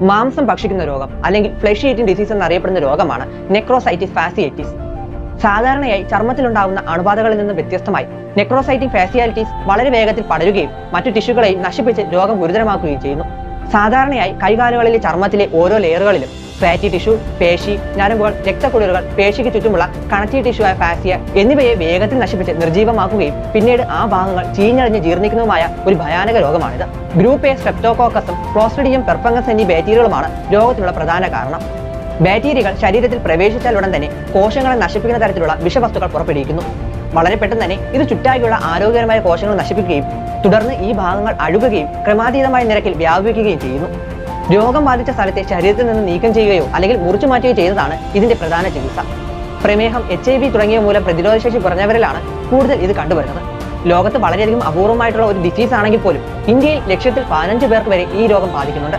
മാംസം ഭക്ഷിക്കുന്ന രോഗം അല്ലെങ്കിൽ ഫ്ലഷ് ഈറ്റിംഗ് ഡിസീസ് എന്നറിയപ്പെടുന്ന രോഗമാണ് നെക്രോസൈറ്റിസ് ഫാസിയൈറ്റിസ്. സാധാരണയായി ചർമ്മത്തിലുണ്ടാകുന്ന അണുബാധകളിൽ നിന്ന് വ്യത്യസ്തമായി നെക്രോസൈറ്റിക് ഫാസിയാലിറ്റീസ് വളരെ വേഗത്തിൽ പടരുകയും മറ്റു ടിഷ്യൂകളെയും നശിപ്പിച്ച് രോഗം ഗുരുതരമാക്കുകയും ചെയ്യുന്നു. സാധാരണയായി കൈകാലുകളിലെ ചർമ്മത്തിലെ ഓരോ ലെയറുകളിലും ഫാറ്റി ടിഷ്യൂ, പേശി, ഞരമ്പുകൾ, രക്തക്കുഴലുകൾ, പേശിക്ക് ചുറ്റുമുള്ള കണക്റ്റീവ് ടിഷ്യൂ ആയ ഫാസിയ എന്നിവയെ വേഗത്തിൽ നശിപ്പിച്ച് നിർജീവമാക്കുകയും പിന്നീട് ആ ഭാഗങ്ങൾ ചീഞ്ഞളിഞ്ഞ് ജീർണിക്കുന്നതുമായ ഒരു ഭയാനക രോഗമാണിത്. ഗ്രൂപ്പ് എ സ്ട്രെപ്റ്റോകോക്കസും ക്ലോസ്ട്രിഡിയം പെർഫംഗസ് എന്നീ ബാക്ടീരിയകളുമാണ് രോഗത്തിനുള്ള പ്രധാന കാരണം. ബാക്ടീരിയകൾ ശരീരത്തിൽ പ്രവേശിച്ചാൽ ഉടൻ തന്നെ കോശങ്ങളെ നശിപ്പിക്കുന്ന തരത്തിലുള്ള വിഷവസ്തുക്കൾ പുറപ്പെടുവിക്കുന്നു. വളരെ പെട്ടെന്ന് തന്നെ ഇത് ചുറ്റാകെയുള്ള ആരോഗ്യകരമായ കോശങ്ങൾ നശിപ്പിക്കുകയും തുടർന്ന് ഈ ഭാഗങ്ങൾ അഴുകുകയും ക്രമാതീതമായ നിരക്കിൽ വ്യാപിക്കുകയും ചെയ്യുന്നു. രോഗം ബാധിച്ച സ്ഥലത്തെ ശരീരത്തിൽ നിന്ന് നീക്കം ചെയ്യുകയോ അല്ലെങ്കിൽ മുറിച്ചു മാറ്റുകയോ ചെയ്തതാണ് ഇതിന്റെ പ്രധാന ചികിത്സ. പ്രമേഹം, HIV തുടങ്ങിയ മൂലം പ്രതിരോധശേഷി കുറഞ്ഞവരിലാണ് കൂടുതൽ ഇത് കണ്ടുവരുന്നത്. ലോകത്ത് വളരെയധികം അപൂർവമായിട്ടുള്ള ഒരു ഡിസീസ് ആണെങ്കിൽ പോലും ഇന്ത്യയിൽ ലക്ഷത്തിൽ 15 പേർക്ക് വരെ ഈ രോഗം ബാധിക്കുന്നുണ്ട്.